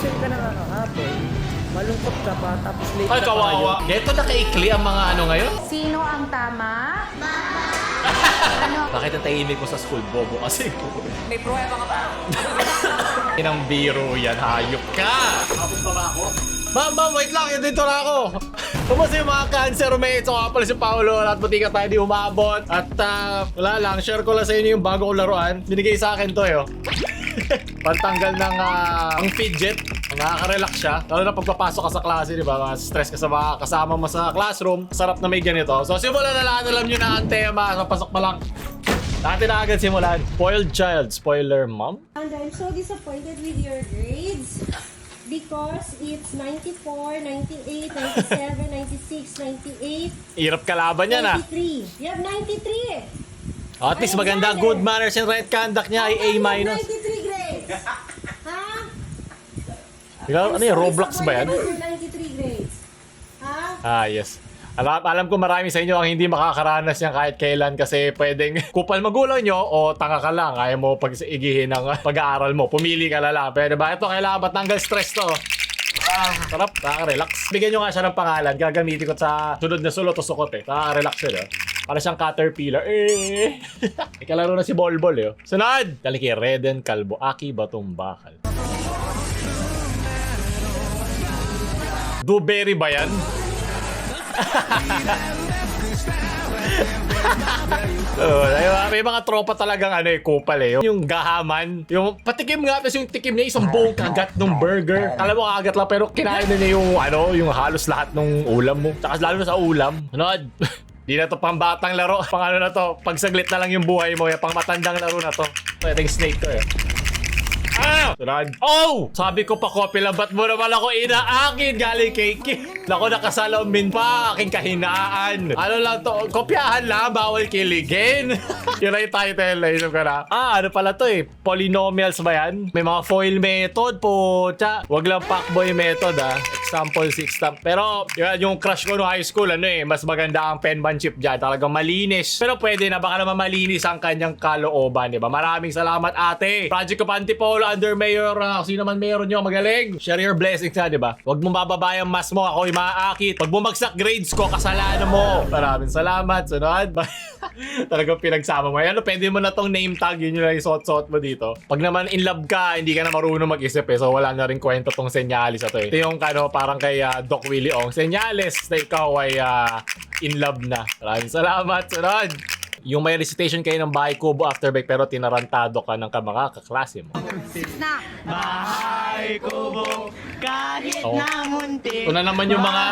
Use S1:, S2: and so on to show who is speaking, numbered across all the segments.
S1: nag-send ka na nga kahapon. Malungkot ka pa, tapos late
S2: Ay,
S1: ka pa ngayon.
S2: kawawa. Geto nakaikli ang mga ano ngayon?
S3: Sino ang tama?
S2: Bakit ang tahimik mo sa school? Bobo kasi.
S3: May pruweba ka ba?
S2: Inang biro yan, hayop ka! Tapos pa ba ako? Ma'am, wait lang, dito na ako. Kumusta yung mga cancer mates? So, pala si Paolo, lahat buti ka tayo di umabot. At wala lang, share ko lang sa inyo yung bago kong laruan. Binigay sa akin to pantanggal ng ang fidget. Nakaka-relax siya. Lalo na pagpapasok ka sa klase, di ba? Stress ka sa mga kasama mo sa classroom. Sarap na may ganito. So, simulan na lahat. Alam nyo na ang tema. So, pasok pa lang. Natin na agad simulan. Spoiled child. Spoiler mom?
S4: And I'm so disappointed with your grades because it's 94, 98, 97, 96, 98,
S2: Hirap kalaban yan
S4: 93. You have 93.
S2: At least maganda. Good manners and right conduct niya ay A-.
S4: 93 grades. Ha?
S2: Ikaw, ano yung Roblox ba yan?
S4: 93 grades. Ha?
S2: Yes. Alam ko marami sa inyo ang hindi makakaranas yan kahit kailan kasi pwedeng kupal magulang nyo o tanga ka lang. Kaya mo pag-igihin ng pag-aaral mo. Pumili ka na lang. Pwede ba? Ito, kailangan matanggal stress to. Sarap. Nakaka-relax. Bigyan nyo nga siya ng pangalan. Gagamitin ko sa sunod na sulot o sukot Nakaka-relax yun Para siyang caterpillar. Ikalaro na si Bolbol Sunod! Taliki, Reden Calvo. Aki Batong Bakal. Dewberry ba yan? May mga tropa talagang kupal Yung gahaman, yung patikim nga tapos yung tikim niya isang buong kagat ng burger. Alam mo kagat lang pero kinain na niya yung halos lahat ng ulam mo. Tsaka lalo na sa ulam. Sunod. Di na to pang batang laro. Pang ano na to, pag saglit na lang yung buhay mo. Pang matandang laro na to. Pwedeng snake to Sunod. Oh! Sabi ko pa copy lang, ba't mo naman ako inaakin galing kay Kim? Naku, nakasalamin pa aking kahinaan. Ano lang to, kopyahan lang, bawal kiligin. Yun na yung title, naisip ko na. Ano pala to polynomials ba yan? May mga foil method po, wag lang fuckboy method Example 6 Pero yung crush ko no high school, mas maganda ang penmanship dyan. Talagang malinis. Pero pwede na, baka naman malinis ang kanyang kalooban, diba? Maraming salamat ate. Project ko Antipolo under Mayor, sino man meron nyo, magaling. Share your blessings diba? Huwag mo bababa yung mas mo, ako'y maaakit. Pag bumagsak grades ko, kasalanan mo. Maraming salamat. Sunod. Talagang pinagsama mo. Pwede mo na tong name tag, yun yung isuot-suot mo dito. Pag naman in love ka, hindi ka na marunong mag-isip so wala na rin kwento tong senyales ito Ito yung parang kay Doc Willie Ong. Senyales na ikaw ay in love na. Maraming salamat. Sunod. Yung may recitation kayo ng bahay kubo after break pero tinarantado ka ng mga kaklase mo.
S5: Bahay kubo, kahit na munti.
S2: Ito na naman yung mga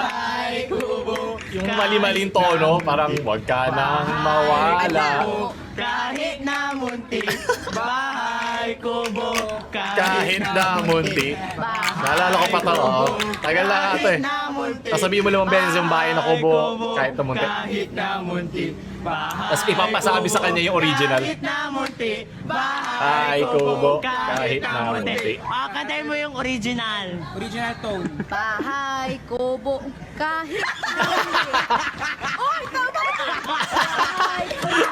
S2: yung mali-maling tono, parang wag ka nang mawala.
S5: Kahit na munti. Bahay kubo,
S2: Kahit na munti. Naalala ko pa to, tagal lang ito Sasabihin mo 5 beses yung bahay na kubo, kahit na munti.
S5: Kahit na munti.
S2: Tapos ipapasabi sa kanya yung original.
S5: Kahit na munti.
S2: Bahay kubo, kahit na munti.
S5: Kantayin mo yung original.
S1: Original tone.
S3: Bahay, kubo, kahit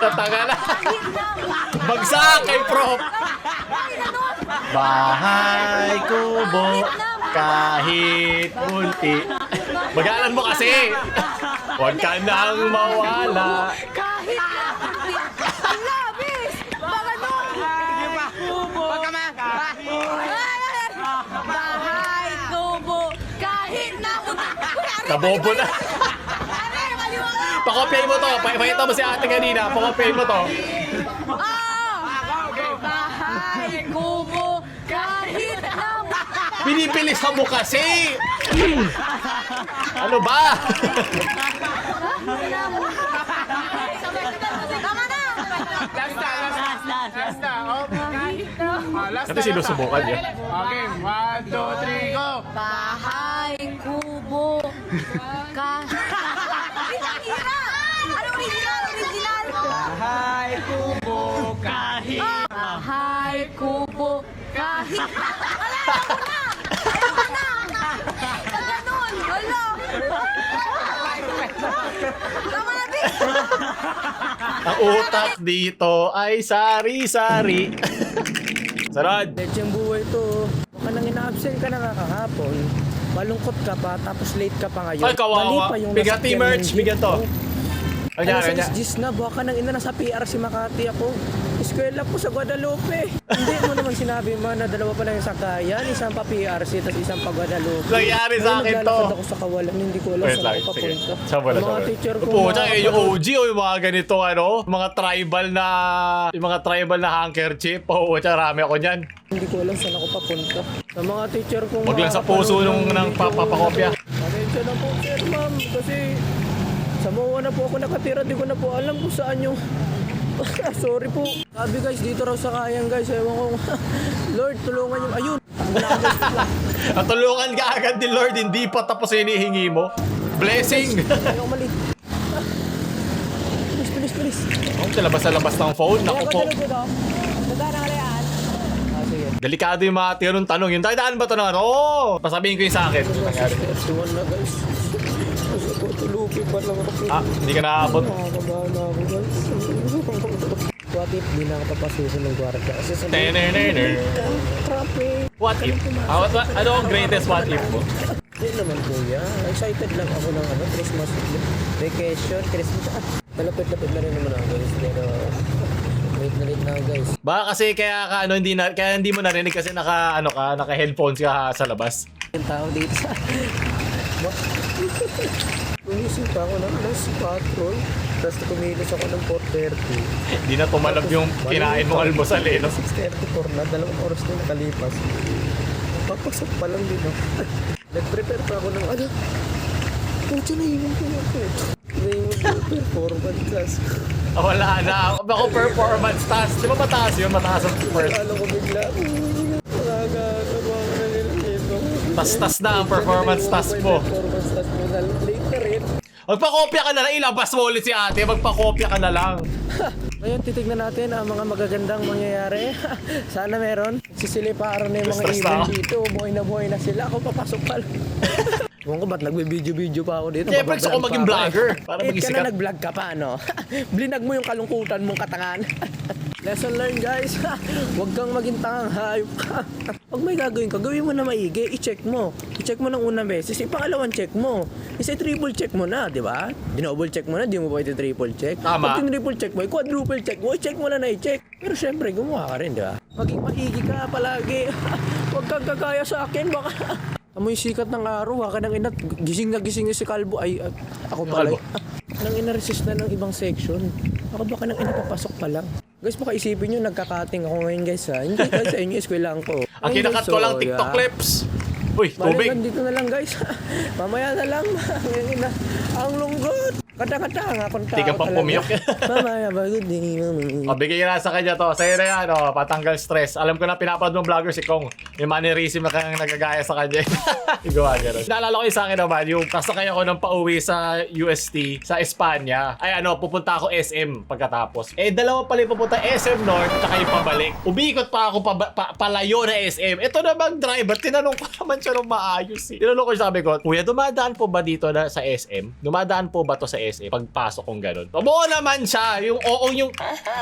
S2: Tataga na. Bagsak kay prof. Bahay kubo, kahit munti. Magalan mo kasi. Huwag ka nang mawala.
S3: kahit labis! Baka Bahay, kubo, kahit na
S2: Nabobo na. Pakopyahin mo to. Pakita mo si ate kanina. Pakopyahin mo to.
S3: Bahay, kubo, kahit na
S2: Pinibilisan mo kasi. Ano ba?
S3: Tama na!
S2: Kasi sinusubukan niya.
S5: Okay, 1, 2, 3, go!
S3: Bahay, kubo,
S5: Bahay kubo, kahit
S3: Bahay, kubo, kahit Ganun! Wala! Tama na, Bis!
S2: Ang utak dito ay sari-sari. Sarad.
S1: Lecheng buhay to. Baka nang absent ka na nga kahapon. Malungkot ka pa, tapos late ka pa ngayon.
S2: Ay, kawawa.
S1: Mali pa yung
S2: Bigyan
S1: nasakyan
S2: merch,
S1: ng
S2: bigyan to.
S1: jeep ko.
S2: Ano
S1: Ano
S2: yan,
S1: sa Gis na, baka nang ina nasa PR si Makati ako. Eskwela po sa Guadalupe. Hindi mo naman sinabi man na dalawa pala yung sakayan, isang pa PRC, tapos isang pa Guadalupe.
S2: Nangyari sa akin to.
S1: Naglalakad ako sa Kawalan, hindi ko alam
S2: Wait
S1: saan
S2: lang,
S1: ako
S2: sige.
S1: papunta.
S2: Saan ba na,
S1: Yung mga teacher ko,
S2: Puta,
S1: mga
S2: yung OG o yung mga ganito, ano? Mga tribal na handkerchief. Oo, rami ako niyan.
S1: Hindi ko alam saan ako papunta. Sa mga teacher kong
S2: Wag lang sa puso nung papakopya.
S1: Pasensya na po, sir, ma'am. Kasi sa MOA na po ako nakatira. Di ko na po alam kung saan yung... Sorry po. Sabi guys, dito raw sa kayang guys. Ewan ko. Lord, tulungan yung... Ayun.
S2: At tulungan ka agad ni Lord, hindi pa tapos hinihingi mo. Blessing!
S1: Ayaw mali. Bilis.
S2: Oh, labas na labas ng phone. Naku po. Delikado yung mga tinong tanong. Yung daan ba ito na ano? Oo! Pasabihin ko yung sa akin. Nangyari.
S1: Tuwan na guys. Sa tutulupi pa lang ako.
S2: Ah, hindi ka naabot.
S1: Nakakabahan na ako guys. What if di na nakapasusin ng kwarta? Kasi sa traffic.
S2: What if? Ano ang greatest what if mo?
S1: Yan naman kuya. Excited lang ako ng Christmas vacation, Christmas. Malapit-lapit na rin naman ako guys. Pero wait na rin na ako guys.
S2: Baka kasi kaya hindi mo narinig kasi naka headphones ka sa labas.
S1: Yung tao dito sa... Gumising pa ako ng last patrol. Tapos kumilos ako ng 4:30.
S2: Hindi na tumalab yung kinain mong almusal eh, no?
S1: 6:34 na, 2 oras na nakalipas. Papasok pa lang din ako. Nag-prepare pa ako ng Puto na yun ko na po. Naiwan ko yung performance class.
S2: Wala na. Ako performance task. Di ba mataas yun? Mataas ang first.
S1: Ano ko bigla? Nakakagawa ko na nila nito.
S2: Tas-tas na ang performance task mo.
S1: Performance task mo na late na rin.
S2: Magpakopya ka na lang. Ilabas mo ulit si ate. Magpakopya ka na lang.
S1: Ngayon, titignan natin ang mga magagandang mangyayari. Sana meron. Sisiliparan na yung mga
S2: Stress na
S1: event
S2: ako.
S1: dito. Buhay na sila. Ako papasok pa lang. Ewan ko ba't nagbe-video pa ako dito.
S2: Siyempre gusto ko
S1: Babablog
S2: maging
S1: pa ako
S2: vlogger.
S1: eh.
S2: Para
S1: Eh,
S2: maging
S1: ka
S2: sikat.
S1: na nag-vlog ka pa, no? Blinag mo yung kalungkutan mong katangan. Lesson learned, guys. Huwag kang maging tangang hayop ka. Pag may gagawin ka, gawin mo na maigi. I-check mo. I-check mo ng unang beses. Ipangalawang check mo. Triple check mo na, di ba? Dinoble check mo na, di mo pwede triple check.
S2: Tama.
S1: Pag triple check mo, quadruple check mo, i-check mo na i-check. Pero syempre, gumawa ka rin, di ba? Maging maigi ka palagi. Huwag kang kagaya sa akin, baka... Amoy sikat ng araw, ka nang ina, gising na si Kalbo. Ay, ako
S2: Yung
S1: pala.
S2: Kalbo.
S1: Nang ina-resist na ng ibang section. Ako baka nang ina, papasok pa lang. Guys, baka isipin nyo, nagkakating ako ngayon guys ha. Hindi guys, sa inyo, eskwelahan ko.
S2: Ang kinakat ko lang TikTok clips. Uy, tubig.
S1: Balikan dito na lang guys. Mamaya na lang. Ang lungkot. Kata-kata nga akong tao
S2: Di ka pang
S1: talaga.
S2: pumiyak.
S1: Mamaya ba? Good day.
S2: O, bigay na sa kanya to. Sa'yo na yan, patanggal stress. Alam ko na pinapanood ng vlogger si Kong. Yung mannerism na kang nagagaya sa kanya. Igawa gano'n. Naalala ko yung sa akin naman, yung kasakay ako ng pauwi sa UST, sa Espanya. Ay pupunta ako SM pagkatapos. Dalawa pala yung pupunta SM North, tsaka yung pabalik. Umikot pa ako palayo na SM. Ito namang driver, tinanong ko naman siya ng maayos eh. Tinanong ko, sabi ko, Kuya, dumadaan po ba dito sa SM? Dumadaan po ba to sa SM? Pagpasok kong gano'n. Oo naman siya. Yung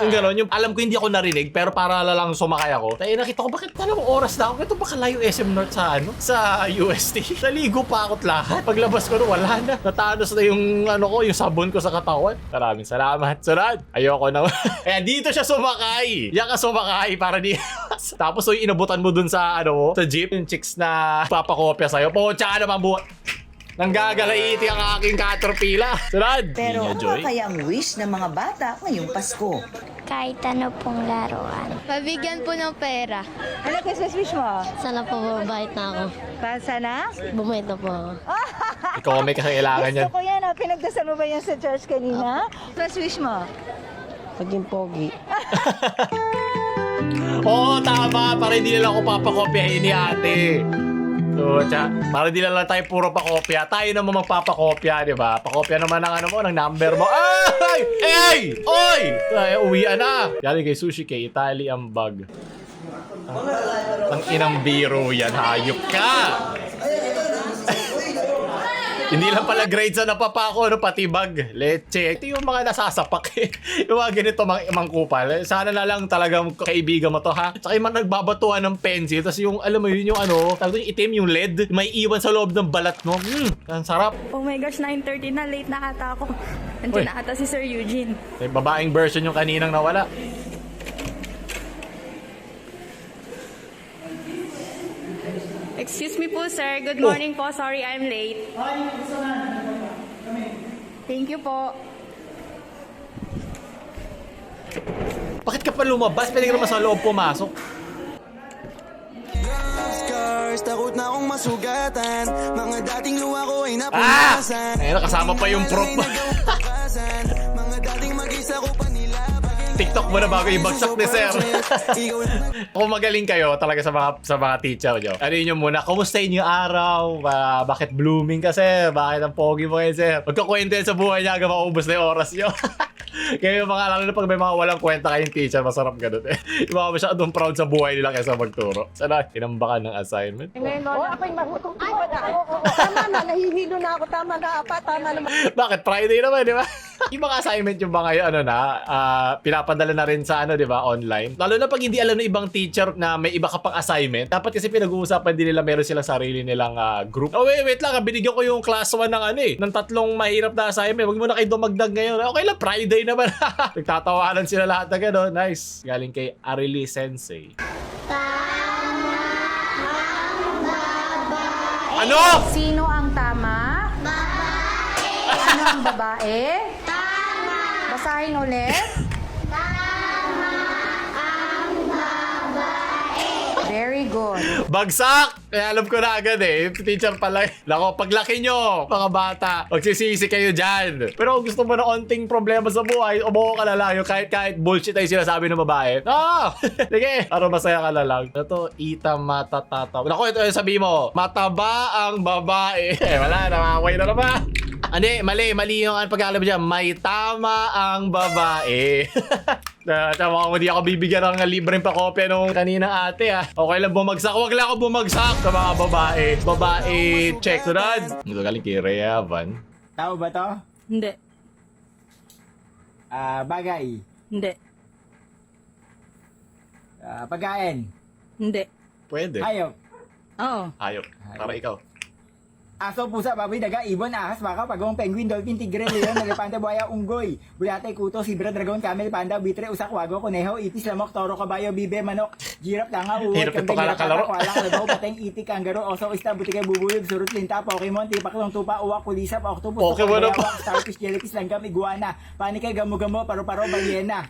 S2: gano'n. Yung alam ko hindi ako narinig, pero para lang sumakay ako. Tayo nakita ko, bakit dalawang oras na ako? Ito baka layo SM North sa UST. Naligo pa ako't lahat. Paglabas ko wala na. Natanos na yung yung sabon ko sa katawan. Maraming salamat. Sunod. Ayoko na. Kaya dito siya sumakay. Yan ka sumakay para di... Tapos yung inabutan mo dun sa sa jeep, yung chicks na papakopya sa'yo. Pocha ka naman buhat. Nanggagalaiti ang aking caterpillar. Sunod.
S6: Pero
S2: Niña
S6: ano
S2: Joy.
S6: kaya ang wish ng mga bata ngayong Pasko?
S7: Kahit ano pong laruan.
S3: Pabigyan po ng pera.
S8: Ano Christmas wish mo?
S7: Sana po bumabait na ako.
S8: Sana?
S7: Bumait na po ako.
S2: Ikaw may kakailangan yan.
S8: Gusto ko yan. Pinagdasal mo ba yan sa church kanina? Christmas wish mo?
S1: Maging pogi.
S2: Oo, tama. Para hindi nila ako papakopyahin ni ate. So, para di lang tayo puro pakopya. Tayo naman magpapakopya, di ba? Pakopya naman ng ng number mo. Ay! Ay! Oy! Ay, uwian na. Yari kay Sushi kay Italy ang bag. Ang inang biro yan. Hayop ka! Hindi lang pala grades na napapako, ano, pati bag. Leche. Ito yung mga nasasapak eh. Yung mga ganito, mga kupal. Sana na lang talagang kaibigan mo to, ha? Tsaka yung mga nagbabatuan ng pencil. Tapos yung, alam mo yun, yung ano, tawag yung itim, yung LED. May iwan sa loob ng balat mo. Ang sarap.
S3: Oh my gosh, 9:30 na. Late na ata ako.
S2: Uy.
S3: Nandiyan na ata si Sir Eugene.
S2: May babaeng version yung kaninang nawala.
S3: Excuse me po, sir. Good morning po. Sorry, I'm late. Thank you po.
S2: Bakit ka pa lumabas? Pwede ka naman sa loob pumasok.
S9: Scars, takot na akong masugatan. Mga dating luha ko ay napunasan.
S2: Ayun, kasama pa yung prop.
S9: Mga dating mag-isa ko pa nilaban.
S2: TikTok mo na bago ibagsak ni Sir. Kung magaling kayo talaga sa mga teacher nyo, ano yun muna, kumustahin yung araw? Bakit blooming ka, Sir? Bakit ang pogi mo kayo, Sir? Magkakwento yan sa buhay niya hanggang maubos na yung oras nyo. Kaya yung mga, lalo na pag may mga walang kwenta kayong teacher, masarap ganun eh. Yung mga masyadong proud sa buhay nila kaysa magturo. Sana, tinambakan ng assignment.
S8: ako'y matutong tama na, nahihilo na ako. Tama na, tama naman.
S2: Bakit? Friday naman, di ba? Yung mga assignment yung mga ano na, pinapadala na rin sa ano, di ba, online. Lalo na pag hindi alam ng ibang teacher na may iba ka pang assignment, dapat kasi pinag-uusapan din nila, meron silang sarili nilang group. Oh, wait lang, binigyan ko yung class 1 ng ano eh, ng 3 mahirap na assignment. Huwag mo na kayo dumagdag ngayon. Okay lang, Friday naman. Nagtatawanan sila lahat na gano'n. Nice. Galing kay Arily Sensei. Ano?
S3: Sino ang tama? Babae. Ano ang babae? Tama. Basahin ulit. Very good.
S2: Bagsak! Kaya alam ko na agad eh. Yung teacher pala. Nako, paglaki nyo, mga bata, magsisisi kayo dyan. Pero kung gusto mo na onting problema sa buhay, umuho ka na lang. Yung kahit bullshit ay sinasabi ng babae. No! Sige, para masaya ka na lang. Ito, ita matatata. Nako, ito yung sabi mo. Mataba ang babae. Wala, namakaway na naman. Hindi, mali yung pag-aalam dyan. May tama ang babae. Tama ko, hindi ako bibigyan ng libreng pakopya nung kanina ate ah. Okay lang bumagsak. Huwag lang ako bumagsak sa mga babae. Babae, check. Sunod. Ito galing kay Rhea Van.
S5: Tao ba to?
S3: Hindi.
S5: Bagay.
S3: Hindi.
S5: Pagkain.
S3: Hindi.
S2: Pwede.
S5: Hayop.
S3: Oo.
S2: Hayop. Para ikaw.
S5: Aso, pusa, baboy, daga, ibon, ahas, baka, pagong, penguin, dolphin, tigre, leon, elepante, buhaya, unggoy, bulate, kuto, zebra, dragon, camel, panda, bitre, usak, wago, kuneho, itis, lamok, toro, kabayo, bibe, manok, giraffe, tanga, uwot,
S2: Hirap ito
S5: kambing,
S2: kalaro.
S5: kwala, kalabaw, pateng, itik, kanggaro, oso, ista, butikay, bubuyog, surut, linta, pokemon, tipaklong, tupa, uwak, pulisap, octopus,
S2: Pokemon na po.
S5: starfish, jellyfish, langgam, iguana, panikay, gamo-gamo, paro-paro, balyena.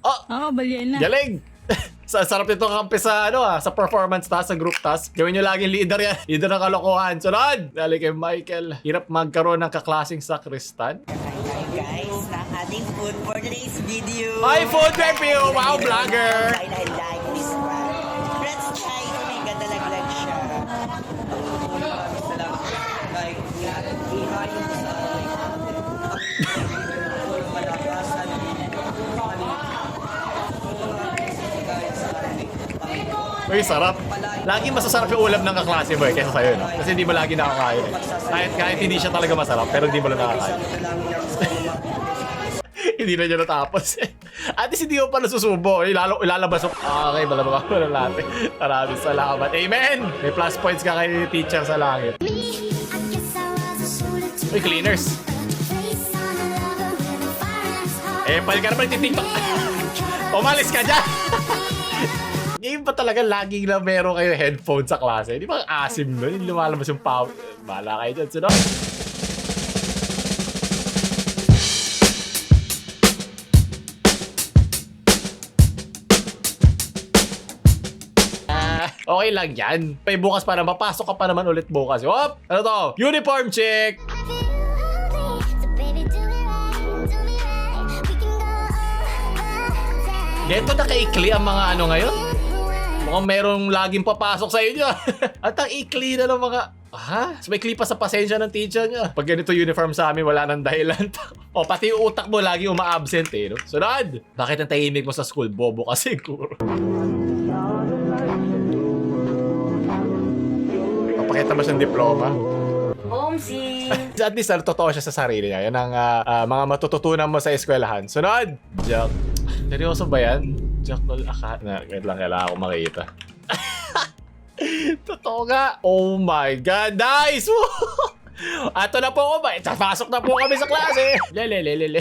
S3: Oo, balyena.
S2: Galing! Sarap nito kampi sa sa performance task, sa group task. Gawin nyo laging leader yan. Leader ng kalokohan. Sunod! Dali kay Michael. Hirap magkaroon ng kaklaseng sakristan.
S6: Guys, ng ating food for today's video.
S2: Hi, food review! Wow, vlogger!
S6: I like this one. Let's try. Oh my God, nalaglag siya.
S2: Uy, sarap. Lagi masasarap yung ulam ng kaklase mo kaysa sa'yo, no? Kasi hindi mo lagi nakakain eh. Kahit hindi siya talaga masarap, pero hindi mo lang nakakain. Hindi na niya natapos eh. At least hindi mo pa nasusubo. Ilalabas mo. Okay, malababa mo na natin. Maraming salamat. Amen! May plus points ka kay teacher sa langit. Uy, cleaners. Pwede ka naman nagtitiktok. Umalis ka dyan! Ngayon pa talaga laging na meron kayo headphone sa klase. Di ba ang asim nun? Yung lumalabas yung power. Bahala kayo dyan. Sunod. Okay lang yan. May bukas pa na. Mapasok ka pa naman ulit bukas. Whoop! Ano to? Uniform check! Geto na kaikli ang mga ano ngayon. Mukhang merong laging papasok sa inyo. At ang ikli na ng mga... Ha? So may klipa sa pasensya ng teacher niya. Pag ganito uniform sa amin, wala nang dahilan. O pati yung utak mo lagi uma-absent eh. No? Sunod! Bakit ang tahimik mo sa school? Bobo ka siguro. Papakita mo siyang diploma.
S3: Omsi!
S2: At least totoo siya sa sarili niya. Yan ang mga matututunan mo sa eskwelahan. Sunod! Jack. Seryoso ba yan? Jack wait lang, kailangan ko makita. Totoo nga. Oh my God. Nice! Ato na po ba? Pasok na po kami sa klase. Lele.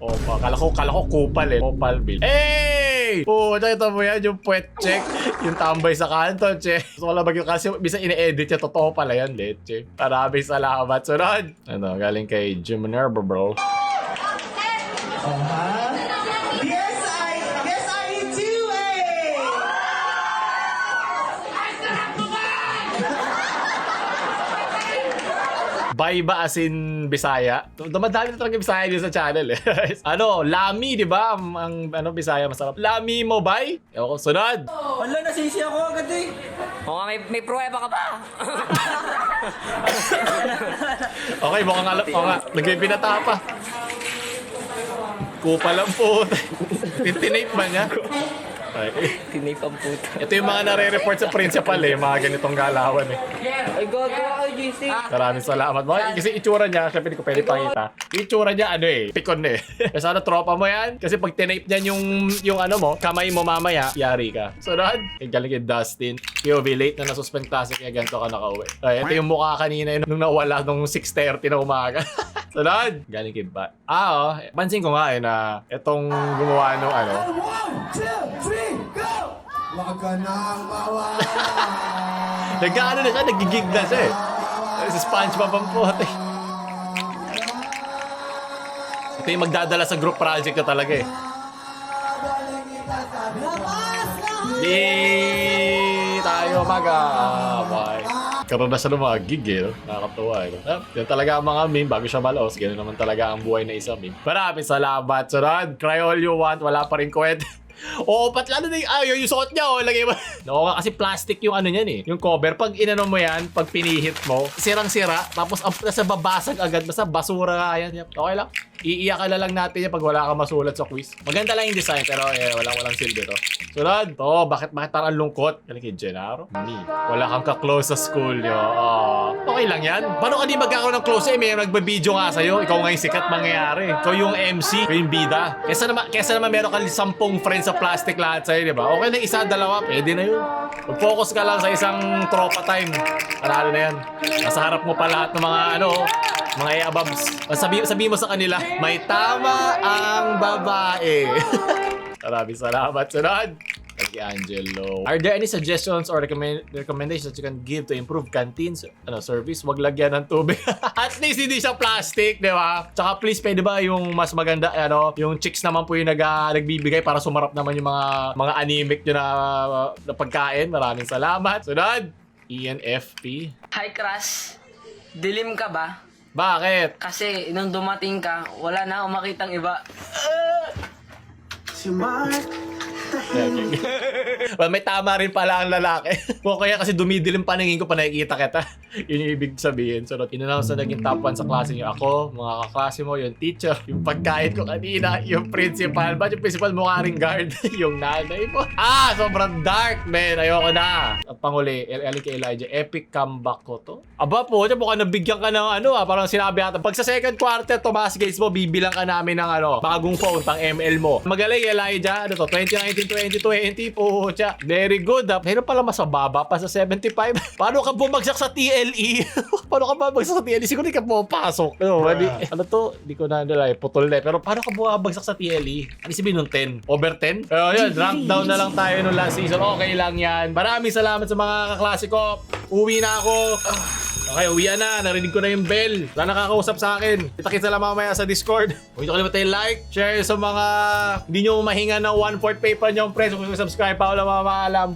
S2: Oh, kala ko kupal eh. Kupal bill. Hey! Oh, nakita mo yan, yung puwet check. Yung tambay sa kanto, che. Gusto ko lang bagyo kasi bisa ine-edit niya. Totoo pala yan, leche. Maraming salamat. Sunod. Ano, galing kay Jim Minerva, bro.
S6: Yes, I do it!
S2: Bye ba as in Bisaya? Dumadami na talaga Bisaya dito sa channel eh. Ano, Lami, di ba? Ang ano, Bisaya masarap. Lami mo, bye? Ewan ko, sunod.
S5: Wala, nasisi ako agad eh.
S6: Oo, may pruweba ka ba?
S2: Okay, mukhang alam ko nga. Nagbibinata pa. Kupa lang po. Tinape ba niya?
S6: Tinape ang puta.
S2: Ito yung mga nare-report sa principal eh. Mga ganitong galawan eh.
S6: Ay, gagawa kayo, JC.
S2: Maraming salamat. Kasi itsura niya, syempre hindi ko pwede pakita. Itsura niya, ano eh, pikon eh. Kasi ano, tropa mo yan. Kasi pag tinape niyan yung ano mo, kamay mo mamaya, yari ka. Sunod, galing kay Dustin. POV, late na nasuspend klase kaya ganito ka nakauwi. Ay, ito yung mukha kanina nung nawala nung 6:30 na umaga. Sunod, galing kay Bat. Pansin ko nga eh na itong gumawa nung ano.
S9: 1, 2, 3, go! Wag ka nang mawala.
S2: Nag-ano na siya, nagigig na siya eh. Sa SpongeBob ang puti. Ito yung magdadala sa group project na talaga eh. Di tayo mag-aaway. Karanasan ng mga gig eh, no? Nakakatuwa eh. Yan talaga ang mga meme bago siya malaos. Ganun naman talaga ang buhay na isang meme. Maraming salamat. Sunod, cry all you want. Wala pa rin kwet. Oo, patlano na yung suot niya, oh, lagay mo. No, kasi plastic yung ano niyan eh. Yung cover, pag inano mo yan, pag pinihit mo, sirang-sira, tapos nasa babasag agad, basta basura nga yan. Okay lang. Iiyakan lang natin yan pag wala kang masulat sa quiz. Maganda lang yung design, pero walang silbi to. Sunod, bakit parang lungkot? Galing kay Gennaro? Wala kang ka-close sa school nyo. Okay lang yan. Paano ka di magkakaroon ng close may nagbabideo nga sa'yo? Ikaw nga yung sikat mangyayari. Ikaw yung MC, ikaw yung bida. Kesa naman meron kang 10 friends sa plastic lahat sa'yo, di ba? Okay na isa, dalawa, pwede na yun. Mag-focus ka lang sa isang tropa time. Panalo na yan. Nasa harap mo pa lahat ng mga mga eababs. Sabi mo sa kanila, may tama ang babae. Maraming salamat. Sunod. Thank you, Angelo. Are there any suggestions or recommendations that you can give to improve canteen service? Wag lagyan ng tubig. At least hindi siya plastic, di ba? Tsaka please, pwede ba yung mas maganda, yung chicks naman po yung nagbibigay para sumarap naman yung mga anemic nyo na pagkain. Maraming salamat. Sunod. ENFP.
S6: Hi, Crush. Dilim ka ba?
S2: Bakit?
S6: Kasi nung dumating ka, wala na akong makitang iba.
S2: Well, may tama rin pala ang lalaki. O kaya kasi dumidilim paningin ko pa nakikita kita. Yun yung ibig sabihin. So, in-announce na naging top 1 sa klase niyo. Ako, mga kaklase mo, yung teacher, yung pagkain ko kanina, yung principal. Ba't yung principal mukha ring guard? Yung nanay mo. Sobrang dark, man. Ayoko na. At panguli, kay Elijah, epic comeback ko to. Aba po, mukhang nabigyan ka ng parang sinabi natin. Pag sa second quarter, Tomas Gates mo, bibilang ka namin ng bagong phone, pang ML mo. Magaling, Elijah. 2019-2020 po, tsa. Very good, Pero pala mas mababa pa sa 75. Paano ka bumagsak sa TLE? Paano ka bumagsak sa TLE? Siguro di ka pumapasok. Di ko na putol na. Pero paano ka bumagsak sa TLE? Ano sabihin nung 10? Over 10? Pero yun, rank down na lang tayo nung last season. Okay lang yan. Maraming salamat sa mga kaklase ko. Uwi na ako. Okay, uwian na. Narinig ko na yung bell. Wala nakakausap sa akin. Kita-kita lang mamaya sa Discord. Huwag nyo kalimutan like, share sa mga hindi nyo mahinga ng 1/4 paper nyo. Press, kung subscribe pa wala mga maalam.